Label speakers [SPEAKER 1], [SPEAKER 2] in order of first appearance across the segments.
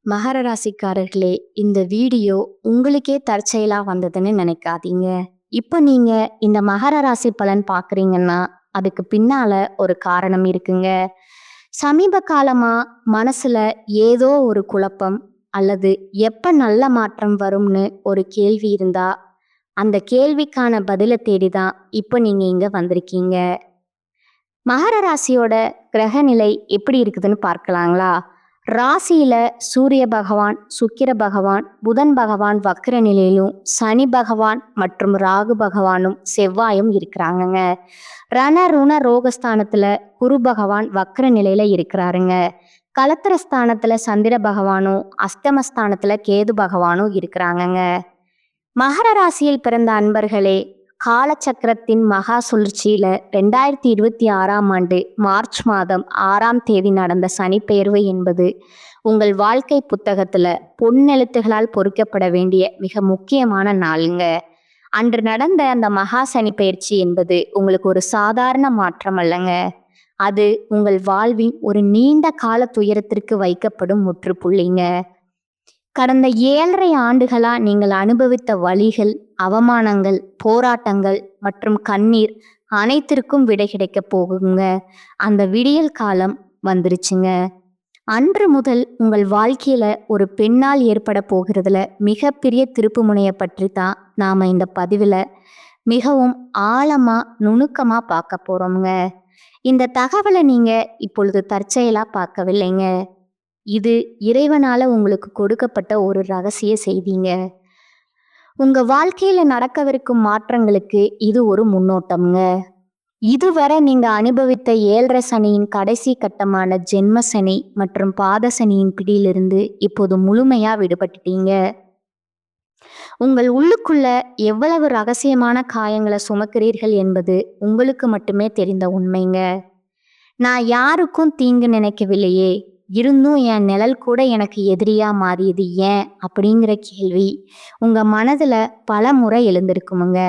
[SPEAKER 1] மகர ராசிக்காரர்களே, இந்த வீடியோ உங்களுக்கே தற்செயலா வந்ததுன்னு நினைக்காதீங்க. இப்போ நீங்க இந்த மகர ராசி பலன் பார்க்குறீங்கன்னா, அதுக்கு பின்னால ஒரு காரணம் இருக்குங்க. சமீப காலமா மனசுல ஏதோ ஒரு குழப்பம் அல்லது எப்ப நல்ல மாற்றம் வரும்னு ஒரு கேள்வி இருந்தா, அந்த கேள்விக்கான பதில தேடி தான் இப்போ நீங்க இங்க வந்திருக்கீங்க. மகர ராசியோட கிரகநிலை எப்படி இருக்குதுன்னு பார்க்கலாங்களா? ராசியில சூரிய பகவான், சுக்கிர பகவான், புதன் பகவான் வக்ர நிலையிலும், சனி பகவான் மற்றும் ராகு பகவானும் செவ்வாயும் இருக்கிறாங்கங்க. ருண ரோகஸ்தானத்துல குரு பகவான் வக்ர நிலையில இருக்கிறாருங்க. கலத்திர ஸ்தானத்துல சந்திர பகவானும், அஷ்டமஸ்தானத்துல கேது பகவானும் இருக்கிறாங்கங்க. மகர ராசியில் பிறந்த அன்பர்களே, காலச்சக்கரத்தின் மகா சுழற்சியில 2026ஆம் ஆண்டு மார்ச் மாதம் 6ஆம் தேதி நடந்த சனிப்பெயர்வு என்பது உங்கள் வாழ்க்கை புத்தகத்துல பொன்னெழுத்துகளால் பொறிக்கப்பட வேண்டிய மிக முக்கியமான நாளுங்க. அன்று நடந்த அந்த மகா சனி பயிற்சி என்பது உங்களுக்கு ஒரு சாதாரண மாற்றம் அல்லங்க. அது உங்கள் வாழ்வின் ஒரு நீண்ட கால துயரத்திற்கு வைக்கப்படும் முற்றுப்புள்ளிங்க. கடந்த 7.5 ஆண்டுகளா நீங்கள் அனுபவித்த வலிகள், அவமானங்கள், போராட்டங்கள் மற்றும் கண்ணீர் அனைத்திற்கும் விடை கிடைக்க போகுங்க. அந்த விடியல் காலம் வந்துருச்சுங்க. அன்று முதல் உங்கள் வாழ்க்கையில ஒரு பெண்ணால் ஏற்பட போகிறதுல மிகப்பெரிய திருப்பு முனையை பற்றி தான் நாம இந்த பதிவில் மிகவும் ஆழமா நுணுக்கமா பார்க்க போறோம்ங்க. இந்த தகவலை நீங்க இப்பொழுது தற்செயலா பார்க்கவில்லைங்க. இது இறைவனால உங்களுக்கு கொடுக்கப்பட்ட ஒரு ரகசிய செய்திங்க. உங்க வாழ்க்கையில நடக்கவிருக்கும் மாற்றங்களுக்கு இது ஒரு முன்னோட்டம்ங்க. இதுவரை நீங்க அனுபவித்த 7.5 சனியின் கடைசி கட்டமான ஜென்ம சனி மற்றும் பாத சனியின் பிடியிலிருந்து இப்போது முழுமையா விடுபட்டுட்டீங்க. உங்கள் உள்ளுக்குள்ள எவ்வளவு ரகசியமான காயங்களை சுமக்கிறீர்கள் என்பது உங்களுக்கு மட்டுமே தெரிந்த உண்மைங்க. நான் யாருக்கும் தீங்கு நினைக்கவில்லையே, இருந்தும் என் நிழல் கூட எனக்கு எதிரியா மாறியது ஏன் அப்படிங்கிற கேள்வி உங்க மனதுல பல முறை எழுந்திருக்குமுங்க.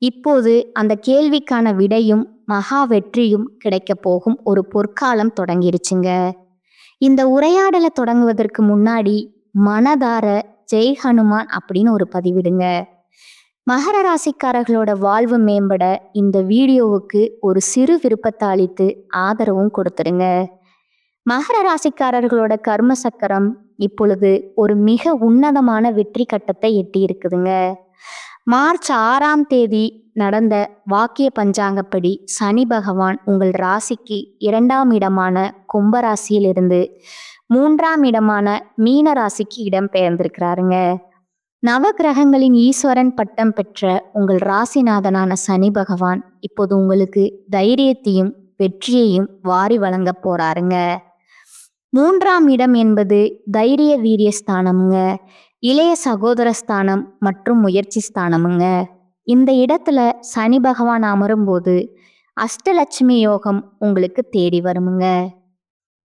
[SPEAKER 1] இப்போது அந்த கேள்விக்கான விடையும் மகா வெற்றியும் கிடைக்க போகும் ஒரு பொற்காலம் தொடங்கிருச்சுங்க. இந்த உரையாடலை தொடங்குவதற்கு முன்னாடி மனதார ஜெய் ஹனுமான் அப்படின்னு ஒரு பதிவிடுங்க. மகர ராசிக்காரர்களோட வாழ்வு மேம்பட இந்த வீடியோவுக்கு ஒரு சிறு விருப்பத்தை அளித்து ஆதரவும் கொடுத்துருங்க. மகர ராசிக்காரர்களோட கர்ம சக்கரம் இப்பொழுது ஒரு மிக உன்னதமான வெற்றி கட்டத்தை எட்டி இருக்குதுங்க. மார்ச் 6ஆம் தேதி நடந்த வாக்கிய பஞ்சாங்கப்படி சனி பகவான் உங்கள் ராசிக்கு 2ஆம் இடமான கும்ப ராசியிலிருந்து 3ஆம் இடமான மீன ராசிக்கு இடம் பெயர்ந்திருக்கிறாருங்க. நவ கிரகங்களின் ஈஸ்வரன் பட்டம் பெற்ற உங்கள் ராசிநாதனான சனி பகவான் இப்போது உங்களுக்கு தைரியத்தையும் வெற்றியையும் வாரி வழங்க போறாருங்க. 3ஆம் இடம் என்பது தைரிய வீரிய ஸ்தானமுங்க, இளைய சகோதர ஸ்தானம் மற்றும் முயற்சி ஸ்தானமுங்க. இந்த இடத்துல சனி பகவான் அமரும்போது அஷ்டலட்சுமி யோகம் உங்களுக்கு தேடி வருமுங்க.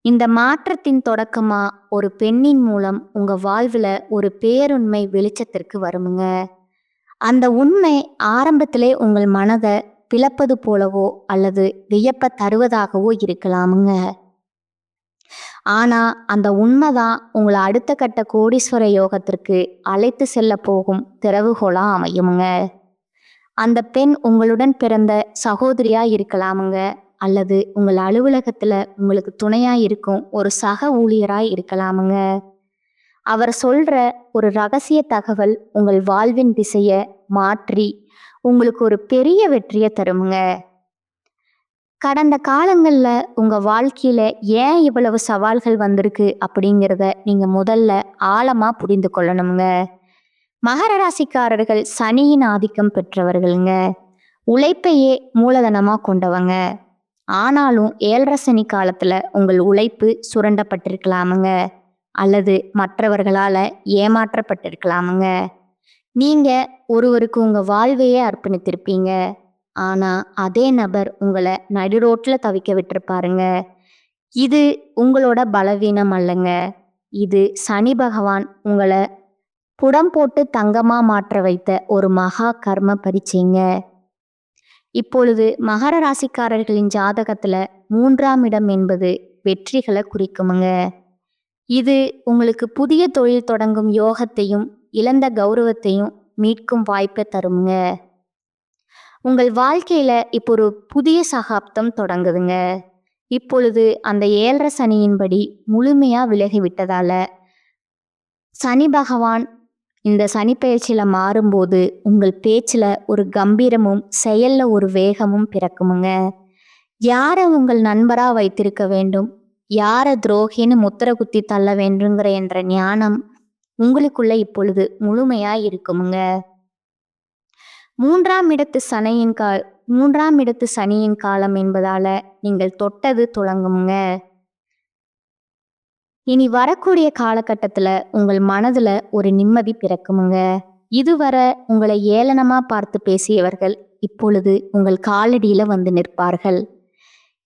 [SPEAKER 1] இந்த மாற்றத்தின் தொடக்கமா ஒரு பெண்ணின் மூலம் உங்க வாழ்வுல ஒரு பேருண்மை வெளிச்சத்திற்கு வருமுங்க. அந்த உண்மை ஆரம்பத்திலே உங்கள் மனதை பிளப்பது போலவோ அல்லது வியப்ப தருவதாகவோ இருக்கலாமுங்க. ஆனா அந்த உண்மைதான் உங்களை அடுத்த கட்ட கோடீஸ்வர யோகத்திற்கு அழைத்து செல்ல போகும் திறவுகோலா அமையுமுங்க. அந்த பெண் உங்களுடன் பிறந்த சகோதரியா இருக்கலாமுங்க, அல்லது உங்கள் அலுவலகத்துல உங்களுக்கு துணையா இருக்கும் ஒரு சக ஊழியராய் இருக்கலாமுங்க. அவர் சொல்ற ஒரு ரகசிய தகவல் உங்கள் வாழ்வின் திசைய மாற்றி உங்களுக்கு ஒரு பெரிய வெற்றியை தருமுங்க. கடந்த காலங்கள்ல உங்க வாழ்க்கையில ஏன் இவ்வளவு சவால்கள் வந்திருக்கு அப்படிங்கிறத நீங்க முதல்ல ஆழமா புரிந்து கொள்ளணுங்க. மகர ராசிக்காரர்கள் சனியின் ஆதிக்கம் பெற்றவர்களுங்க. உழைப்பையே மூலதனமா கொண்டவங்க. ஆனாலும் 7.5 சனி காலத்துல உங்கள் உழைப்பு சுரண்டப்பட்டிருக்கலாமுங்க, அல்லது மற்றவர்களால ஏமாற்றப்பட்டிருக்கலாமுங்க. நீங்க ஒருவருக்கு உங்க வாழ்வையே அர்ப்பணித்திருப்பீங்க. ஆனா அதே நபர் உங்களை நடுரோட்ல தவிக்க விட்டுருப்பாருங்க. இது உங்களோட பலவீனம் அல்லங்க. இது சனி பகவான் உங்களை புடம் போட்டு தங்கமா மாற்ற வைத்த ஒரு மகா கர்ம பரீட்சைங்க. இப்பொழுது மகர ராசிக்காரர்களின் ஜாதகத்துல 3ஆம் இடம் என்பது வெற்றிகளை குறிக்குமுங்க. இது உங்களுக்கு புதிய தொழில் தொடங்கும் யோகத்தையும் இழந்த கௌரவத்தையும் மீட்கும் வாய்ப்பை தருங்க. உங்கள் வாழ்க்கையில இப்போ ஒரு புதிய சகாப்தம் தொடங்குதுங்க. இப்பொழுது அந்த 7.5 சனியின்படி முழுமையா விலகி விட்டதால சனி பகவான் இந்த சனிப்பெயர்ச்சியில மாறும்போது உங்கள் பேச்சுல ஒரு கம்பீரமும் செயல்ல ஒரு வேகமும் பிறக்குமுங்க. யாரை உங்கள் நண்பரா வைத்திருக்க வேண்டும், யாரை துரோகின்னு முத்திர குத்தி தள்ள வேண்டுங்கிற என்ற ஞானம் உங்களுக்குள்ள இப்பொழுது முழுமையா இருக்குமுங்க. மூன்றாம் இடத்து சனியின் காலம் என்பதால நீங்கள் தொட்டது துளங்குமுங்க. இனி வரக்கூடிய காலகட்டத்துல உங்கள் மனதுல ஒரு நிம்மதி பிறக்குமுங்க. இதுவரை உங்களை ஏளனமா பார்த்து பேசியவர்கள் இப்பொழுது உங்கள் காலடியில வந்து நிற்பார்கள்.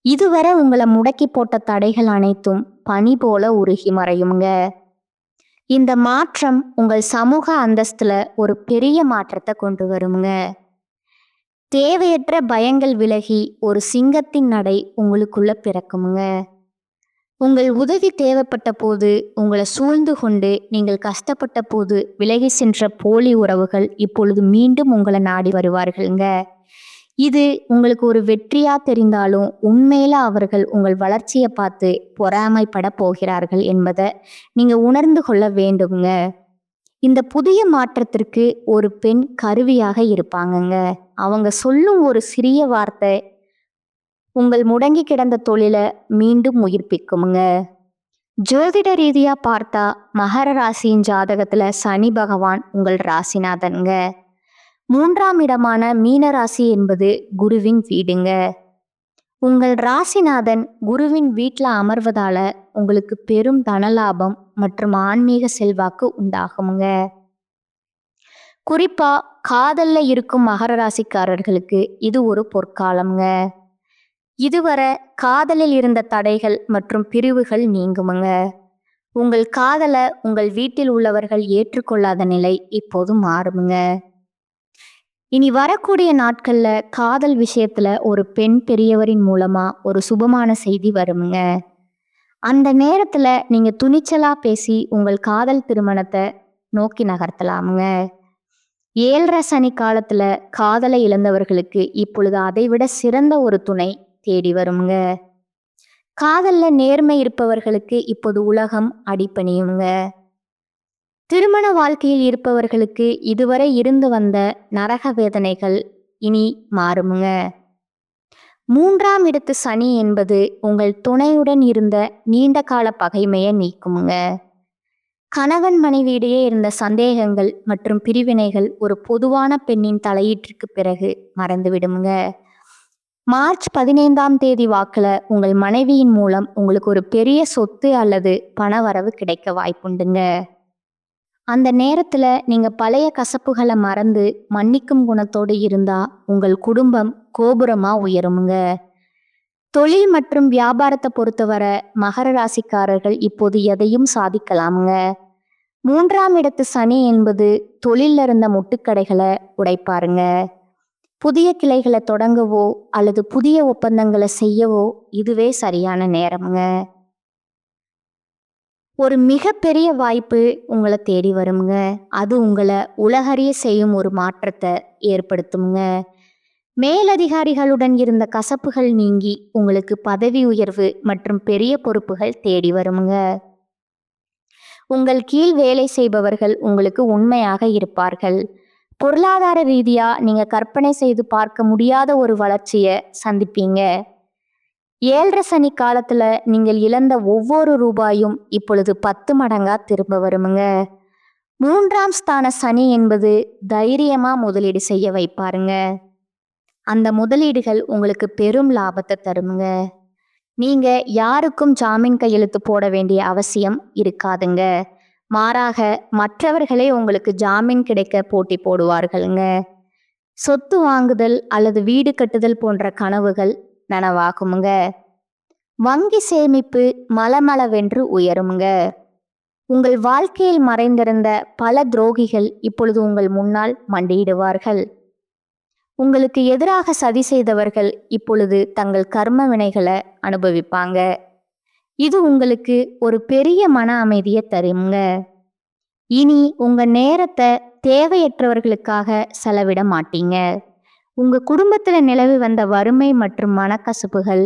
[SPEAKER 1] இதுவரை உங்களை முடக்கி போட்ட தடைகள் அனைத்தும் பனி போல உருகி மறையுமுங்க. இந்த மாற்றம் உங்கள் சமூக அந்தஸ்துல ஒரு பெரிய மாற்றத்தை கொண்டு வருமுங்க. தேவையற்ற பயங்கள் விலகி ஒரு சிங்கத்தின் நடை உங்களுக்குள்ள பிறக்குமுங்க. உங்கள் உதவி தேவைப்பட்ட போது, உங்களை சூழ்ந்து கொண்டு நீங்கள் கஷ்டப்பட்ட போது விலகி சென்ற போலி உறவுகள் இப்பொழுது மீண்டும் உங்களை நாடி வருவார்கள்ங்க. இது உங்களுக்கு ஒரு வெற்றியா தெரிந்தாலும் உண்மையில அவர்கள் உங்கள் வளர்ச்சியை பார்த்து பொறாமைப்பட போகிறார்கள் என்பதை நீங்க உணர்ந்து கொள்ள வேண்டுங்க. இந்த புதிய மாற்றத்திற்கு ஒரு பெண் கருவியாக இருப்பாங்கங்க. அவங்க சொல்லும் ஒரு சிறிய வார்த்தை உங்கள் முடங்கி கிடந்த தொழிலை மீண்டும் உயிர்ப்பிக்குமுங்க. ஜோதிட ரீதியா பார்த்தா மகர ராசியின் ஜாதகத்துல சனி பகவான் உங்கள் ராசிநாதன்ங்க. 3ஆம் இடமான மீன ராசி என்பது குருவின் வீடுங்க. உங்கள் ராசிநாதன் குருவின் வீட்டில் அமர்வதால உங்களுக்கு பெரும் தனலாபம் மற்றும் ஆன்மீக செல்வாக்கு உண்டாகுமுங்க. குறிப்பா காதல்ல இருக்கும் மகர ராசிக்காரர்களுக்கு இது ஒரு பொற்காலம்ங்க. இதுவரை காதலில் இருந்த தடைகள் மற்றும் பிரிவுகள் நீங்குமுங்க. உங்கள் காதலை உங்கள் வீட்டில் உள்ளவர்கள் ஏற்றுக்கொள்ளாத நிலை இப்போது மாறுமுங்க. இனி வரக்கூடிய நாட்கள்ல காதல் விஷயத்துல ஒரு பெண் பெரியவரின் மூலமா ஒரு சுபமான செய்தி வருமுங்க. அந்த நேரத்துல நீங்க துணிச்சலா பேசி உங்கள் காதல் திருமணத்தை நோக்கி நகர்த்தலாமுங்க. 7.5 சனி காலத்துல காதலை இழந்தவர்களுக்கு இப்பொழுது அதைவிட சிறந்த ஒரு துணை தேடி வருமுங்க. காதல்ல நேர்மை இருப்பவர்களுக்கு இப்போது உலகம் அடிபணியுங்க. திருமண வாழ்க்கையில் இருப்பவர்களுக்கு இதுவரை இருந்து வந்த நரக வேதனைகள் இனி மாறுமுங்க. 3ஆம் இடத்து சனி என்பது உங்கள் துணையுடன் இருந்த நீண்ட கால பகைமையை நீக்குமுங்க. கணவன் மனைவியிடையே இருந்த சந்தேகங்கள் மற்றும் பிரிவினைகள் ஒரு பொதுவான பெண்ணின் தலையீட்டிற்கு பிறகு மறந்துவிடுமுங்க. மார்ச் 15ஆம் தேதி வாக்குல உங்கள் மனைவியின் மூலம் உங்களுக்கு ஒரு பெரிய சொத்து அல்லது பண வரவு கிடைக்க வாய்ப்புண்டுங்க. அந்த நேரத்துல நீங்க பழைய கசப்புகளை மறந்து மன்னிக்கும் குணத்தோடு இருந்தா உங்கள் குடும்பம் கோபுரமா உயருமுங்க. தொழில் மற்றும் வியாபாரத்தை பொறுத்தவரை மகர ராசிக்காரர்கள் இப்போது எதையும் சாதிக்கலாமுங்க. 3ஆம் இடத்து சனி என்பது தொழில இருந்த முட்டுக்கடைகளை உடைப்பாருங்க. புதிய கிளைகளை தொடங்கவோ அல்லது புதிய ஒப்பந்தங்களை செய்யவோ இதுவே சரியான நேரமுங்க. ஒரு மிகப்பெரிய வாய்ப்பு உங்களை தேடி வருமுங்க. அது உங்களை உலகறிய செய்யும் ஒரு மாற்றத்தை ஏற்படுத்துமுங்க. மேலதிகாரிகளுடன் இருந்த கசப்புகள் நீங்கி உங்களுக்கு பதவி உயர்வு மற்றும் பெரிய பொறுப்புகள் தேடி வருமுங்க. உங்கள் கீழ் வேலை செய்பவர்கள் உங்களுக்கு உண்மையாக இருப்பார்கள். பொருளாதார ரீதியா நீங்க கற்பனை செய்து பார்க்க முடியாத ஒரு வளர்ச்சியை சந்திப்பீங்க. 7.5 சனி காலத்துல நீங்கள் இழந்த ஒவ்வொரு ரூபாயும் இப்பொழுது 10 மடங்கா திரும்ப வருமுங்க. 3ஆம் ஸ்தான சனி என்பது தைரியமா முதலீடு செய்ய வைப்பாருங்க. அந்த முதலீடுகள் உங்களுக்கு பெரும் லாபத்தை தருமுங்க. நீங்க யாருக்கும் ஜாமீன் கையெழுத்து போட வேண்டிய அவசியம் இருக்காதுங்க. மாறாக மற்றவர்களே உங்களுக்கு ஜாமீன் கிடைக்க போட்டி போடுவார்களுங்க. சொத்து வாங்குதல் அல்லது வீடு கட்டுதல் போன்ற கனவுகள் நனவாகுமுங்க. வங்கி சேமிப்பு மலமளவென்று உயருமுங்க. உங்கள் வாழ்க்கையில் மறைந்திருந்த பல துரோகிகள் இப்பொழுது உங்கள் முன்னால் மண்டியிடுவார்கள். உங்களுக்கு எதிராக சதி செய்தவர்கள் இப்பொழுது தங்கள் கர்ம வினைகளை அனுபவிப்பாங்க. இது உங்களுக்கு ஒரு பெரிய மன அமைதியை தருங்க. இனி உங்க நேரத்தை தேவையற்றவர்களுக்காக செலவிட மாட்டீங்க. உங்க குடும்பத்துல நிலவி வந்த வறுமை மற்றும் மனக்கசப்புகள்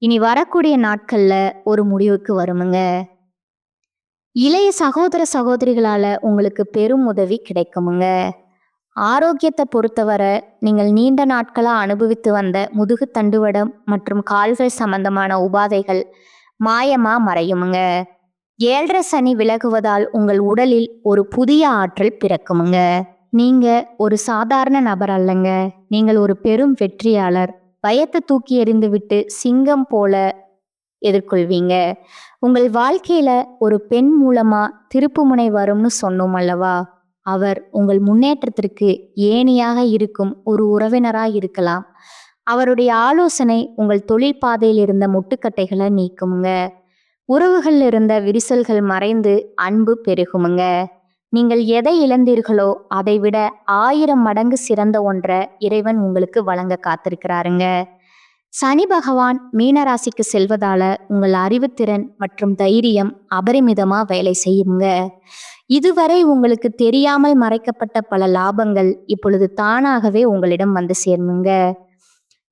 [SPEAKER 1] இனி வரக்கூடிய நாட்கள்ல ஒரு முடிவுக்கு வருமுங்க. இளைய சகோதர சகோதரிகளால உங்களுக்கு பெரும் உதவி கிடைக்குமுங்க. ஆரோக்கியத்தை பொறுத்தவரை நீங்கள் நீண்ட நாட்களா அனுபவித்து வந்த முதுகு தண்டுவடம் மற்றும் கால்கள் சம்பந்தமான உபாதைகள் மாயமா மறையுமுங்க. 7.5 சனி விலகுவதால் உங்கள் உடலில் ஒரு புதிய ஆற்றல் பிறக்குமுங்க. நீங்க ஒரு சாதாரண நபர் அல்லங்க. நீங்கள் ஒரு பெரும் வெற்றியாளர். பயத்தை தூக்கி எறிந்துவிட்டு சிங்கம் போல எதிர்கொள்வீங்க. உங்கள் வாழ்க்கையில ஒரு பெண் மூலமா திருப்புமுனை வரும்னு சொன்னோம் அல்லவா? அவர் உங்கள் முன்னேற்றத்திற்கு ஏணியாக இருக்கும் ஒரு உறவினராய் இருக்கலாம். அவருடைய ஆலோசனை உங்கள் தொழில் பாதையில் இருந்த முட்டுக்கட்டைகளை நீக்குமுங்க. உறவுகள் இருந்த விரிசல்கள் மறைந்து அன்பு பெருகுமுங்க. நீங்கள் எதை இழந்தீர்களோ அதை விட 1000 மடங்கு சிறந்த ஒன்றை இறைவன் உங்களுக்கு வழங்க காத்திருக்கிறாருங்க. சனி பகவான் மீனராசிக்கு செல்வதால உங்கள் அறிவுத்திறன் மற்றும் தைரியம் அபரிமிதமா வேலை செய்யுங்க. இதுவரை உங்களுக்கு தெரியாமல் மறைக்கப்பட்ட பல லாபங்கள் இப்பொழுது தானாகவே உங்களிடம் வந்து சேருங்க.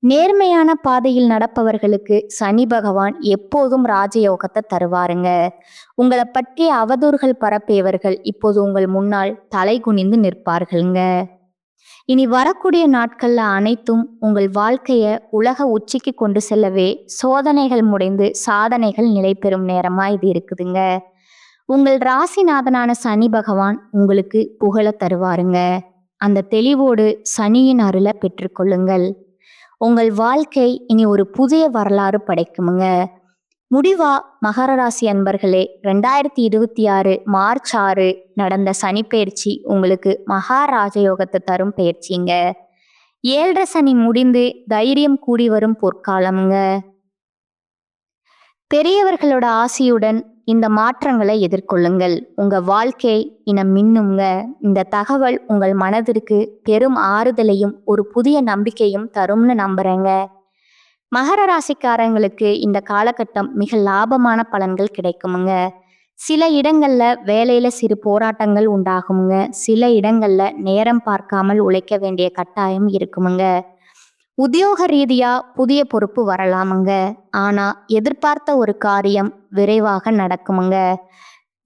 [SPEAKER 1] நேர்மையான பாதையில் நடப்பவர்களுக்கு சனி பகவான் எப்போதும் ராஜயோகத்தை தருவாருங்க. உங்களை பற்றிய அவதூறுகள் பரப்பியவர்கள் இப்போது உங்கள் முன்னால் தலை குனிந்து நிற்பார்களுங்க. இனி வரக்கூடிய நாட்கள்ல அனைத்தும் உங்கள் வாழ்க்கைய உலக உச்சிக்கு கொண்டு செல்லவே சோதனைகள் முடிந்து சாதனைகள் நிலை பெறும் நேரமா இது இருக்குதுங்க. உங்கள் ராசிநாதனான சனி பகவான் உங்களுக்கு புகழ தருவாருங்க. அந்த தெளிவோடு சனியின் அருளை பெற்றுக்கொள்ளுங்கள். உங்கள் வாழ்க்கை இனி ஒரு புதிய வரலாறு படைக்குமுங்க. முடிவா மகர ராசி அன்பர்களே, 2026 மார்ச் 6 நடந்த சனிப்பெயர்ச்சி உங்களுக்கு மகா ராஜயோகத்தை தரும் பயிற்சிங்க. 7.5 சனி முடிந்து தைரியம் கூடி வரும் பொற்காலமுங்க. பெரியவர்களோட ஆசியுடன் இந்த மாற்றங்களை எதிர்கொள்ளுங்கள். உங்க வாழ்க்கை இனம் மின்னுங்க. இந்த தகவல் உங்கள் மனதிற்கு பெரும் ஆறுதலையும் ஒரு புதிய நம்பிக்கையும் தரும்னு நம்புறேங்க. மகர ராசிக்காரங்களுக்கு இந்த காலகட்டம் மிக லாபமான பலன்கள் கிடைக்குமுங்க. சில இடங்கள்ல வேலையில சிறு போராட்டங்கள் உண்டாகுமுங்க. சில இடங்கள்ல நேரம் பார்க்காமல் உழைக்க வேண்டிய கட்டாயம் இருக்குமுங்க. உத்தியோக ரீதியா புதிய பொறுப்பு வரலாமுங்க. ஆனா எதிர்பார்த்த ஒரு காரியம் விரைவாக நடக்குமுங்க.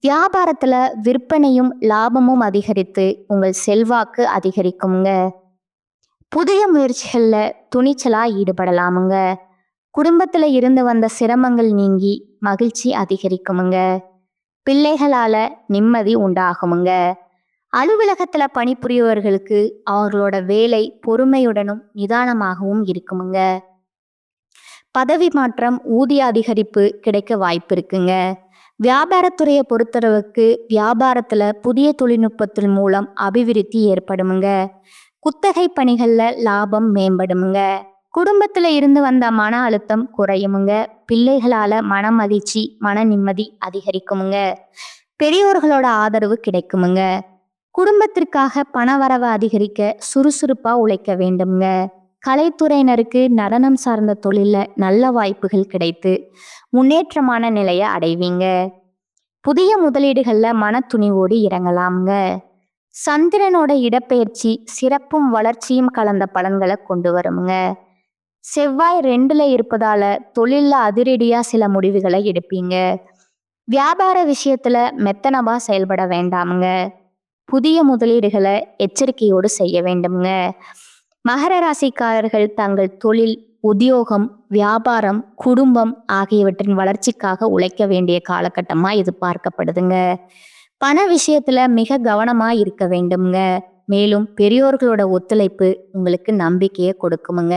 [SPEAKER 1] வியாபாரத்துல விற்பனையும் லாபமும் அதிகரித்து உங்கள் செல்வாக்கு அதிகரிக்குமுங்க. புதிய முயற்சிகள்ல துணிச்சலா ஈடுபடலாமுங்க. குடும்பத்துல இருந்து வந்த சிரமங்கள் நீங்கி மகிழ்ச்சி அதிகரிக்குமுங்க. பிள்ளைகளால நிம்மதி உண்டாகுமுங்க. அலுவலகத்துல பணிபுரியவர்களுக்கு அவர்களோட வேலை பொறுமையுடனும் நிதானமாகவும் இருக்குமுங்க. பதவி மாற்றம், ஊதிய அதிகரிப்பு கிடைக்க வாய்ப்பு இருக்குங்க. வியாபாரத்துறையை பொறுத்தளவுக்கு வியாபாரத்துல புதிய தொழில்நுட்பத்தின் மூலம் அபிவிருத்தி ஏற்படுமுங்க. குத்தகை பணிகள்ல லாபம் மேம்படுமுங்க. குடும்பத்துல இருந்து வந்த மன அழுத்தம் குறையுமுங்க. பிள்ளைகளால மன மகிழ்ச்சி, மன நிம்மதி அதிகரிக்குமுங்க. பெரியோர்களோட ஆதரவு கிடைக்குமுங்க. குடும்பத்திற்காக பணவரவு அதிகரிக்க சுறுசுறுப்பா உழைக்க வேண்டும்ங்க. கலைத்துறையினருக்கு நடனம் சார்ந்த தொழில நல்ல வாய்ப்புகள் கிடைத்து முன்னேற்றமான நிலையை அடைவீங்க. புதிய முதலீடுகள்ல மன துணிவோடு இறங்கலாம்ங்க. சந்திரனோட இடப்பெயர்ச்சி சிறப்பும் வளர்ச்சியும் கலந்த பலன்களை கொண்டு வருமுங்க. செவ்வாய் 2ல இருப்பதால தொழில்ல அதிரடியா சில முடிவுகளை எடுப்பீங்க. வியாபார விஷயத்துல மெத்தனமா செயல்பட வேண்டாமுங்க. புதிய முதலீடுகளை எச்சரிக்கையோடு செய்ய வேண்டும்ங்க. மகர ராசிக்காரர்கள் தங்கள் தொழில், உத்தியோகம், வியாபாரம், குடும்பம் ஆகியவற்றின் வளர்ச்சிக்காக உழைக்க வேண்டிய காலகட்டமா இது பார்க்கப்படுதுங்க. பண விஷயத்துல மிக கவனமா இருக்க வேண்டும்ங்க. மேலும் பெரியோர்களோட ஒத்துழைப்பு உங்களுக்கு நம்பிக்கையை கொடுக்குமுங்க.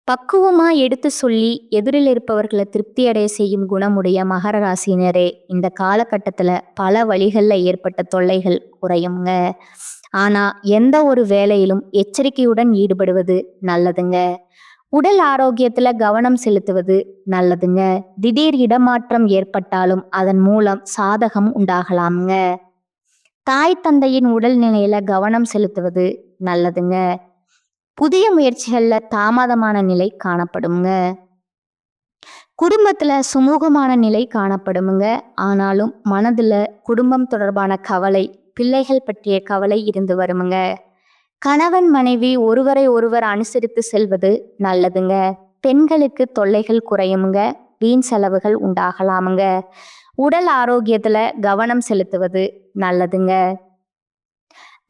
[SPEAKER 1] பக்குவமா எடுத்து சொல்லி எதிரில் இருப்பவர்களை திருப்தி அடைய செய்யும் குணமுடைய மகர ராசினரே, இந்த காலகட்டத்துல பல வழிகள்ல ஏற்பட்ட தொல்லைகள் குறையுங்க. ஆனா எந்த ஒரு வேலையிலும் எச்சரிக்கையுடன் ஈடுபடுவது நல்லதுங்க. உடல் ஆரோக்கியத்துல கவனம் செலுத்துவது நல்லதுங்க. திடீர் இடமாற்றம் ஏற்பட்டாலும் அதன் மூலம் சாதகம் உண்டாகலாமுங்க. தாய் தந்தையின் உடல் நிலையில கவனம் செலுத்துவது நல்லதுங்க. புதிய முயற்சிகள்ல தாமதமான நிலை காணப்படுங்க. குடும்பத்துல சுமூகமான நிலை காணப்படுமுங்க. ஆனாலும் மனதுல குடும்பம் தொடர்பான கவலை, பிள்ளைகள் பற்றிய கவலை இருந்து வருமுங்க. கணவன் மனைவி ஒருவரை ஒருவர் அனுசரித்து செல்வது நல்லதுங்க. பெண்களுக்கு தொல்லைகள் குறையுமுங்க. வீண் செலவுகள் உண்டாகலாமுங்க. உடல் ஆரோக்கியத்துல கவனம் செலுத்துவது நல்லதுங்க.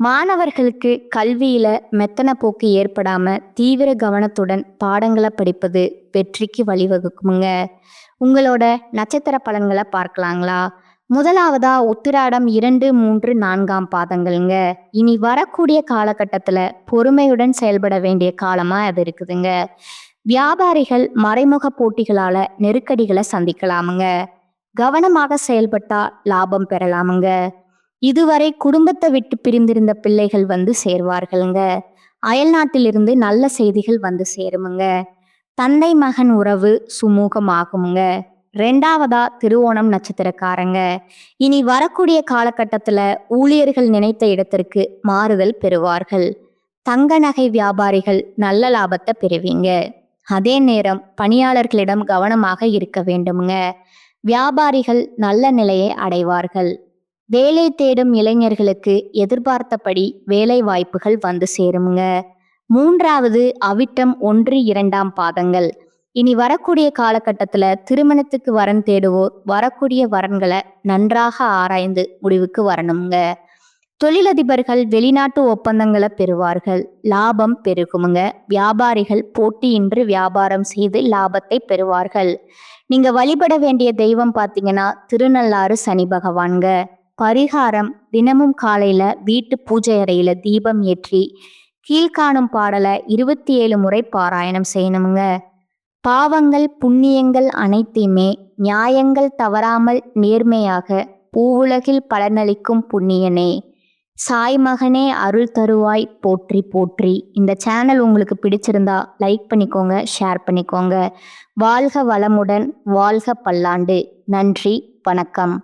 [SPEAKER 1] மாணவர்களுக்கு கல்வியில மெத்தன போக்கு ஏற்படாம தீவிர கவனத்துடன் பாடங்களை படிப்பது வெற்றிக்கு வழிவகுக்குமுங்க. உங்களோட நட்சத்திர பலன்களை பார்க்கலாங்களா? முதலாவதா உத்திராடம் 2, 3, 4ஆம் பாதங்கள்ங்க. இனி வரக்கூடிய காலகட்டத்துல பொறுமையுடன் செயல்பட வேண்டிய காலமா அது இருக்குதுங்க. வியாபாரிகள் மறைமுக போட்டிகளால நெருக்கடிகளை சந்திக்கலாமுங்க. கவனமாக செயல்பட்டா லாபம் பெறலாமுங்க. இதுவரை குடும்பத்தை விட்டு பிரிந்திருந்த பிள்ளைகள் வந்து சேர்வார்களுங்க. அயல்நாட்டிலிருந்து நல்ல செய்திகள் வந்து சேருமுங்க. தந்தை மகன் உறவு சுமூகமாகுமுங்க. 2ஆவதா திருவோணம் நட்சத்திரக்காரங்க. இனி வரக்கூடிய காலகட்டத்துல ஊழியர்கள் நினைத்த இடத்திற்கு மாறுதல் பெறுவார்கள். தங்க நகை வியாபாரிகள் நல்ல லாபத்தை பெறுவீங்க. அதே நேரம் பணியாளர்களிடம் கவனமாக இருக்க வேண்டுமுங்க. வியாபாரிகள் நல்ல நிலையை அடைவார்கள். வேலை தேடும் இளைஞர்களுக்கு எதிர்பார்த்தபடி வேலை வாய்ப்புகள் வந்து சேருமுங்க. 3ஆவது அவிட்டம் 1, 2ஆம் பாதங்கள். இனி வரக்கூடிய காலகட்டத்துல திருமணத்துக்கு வரன் தேடுவோர் வரக்கூடிய வரன்களை நன்றாக ஆராய்ந்து முடிவுக்கு வரணுங்க. தொழிலதிபர்கள் வெளிநாட்டு ஒப்பந்தங்களை பெறுவார்கள். லாபம் பெருகுமுங்க. வியாபாரிகள் போட்டியின்றி வியாபாரம் செய்து லாபத்தை பெறுவார்கள். நீங்க வழிபட வேண்டிய தெய்வம் பார்த்தீங்கன்னா திருநள்ளாறு சனி பகவான்க. பரிகாரம்: தினமும் காலையில வீட்டு பூஜை அறையில தீபம் ஏற்றி கீழ்காணும் பாடலை 27 முறை பாராயணம் செய்யணுமுங்க. பாவங்கள் புண்ணியங்கள் அனைத்தையுமே நியாயங்கள் தவறாமல் நேர்மையாக பூவுலகில் பலனளிக்கும் புண்ணியனே, சாய் மகனே அருள் தருவாய் போற்றி போற்றி. இந்த சேனல் உங்களுக்கு பிடிச்சிருந்தா லைக் பண்ணிக்கோங்க, ஷேர் பண்ணிக்கோங்க. வாழ்க வளமுடன், வாழ்க பல்லாண்டு. நன்றி, வணக்கம்.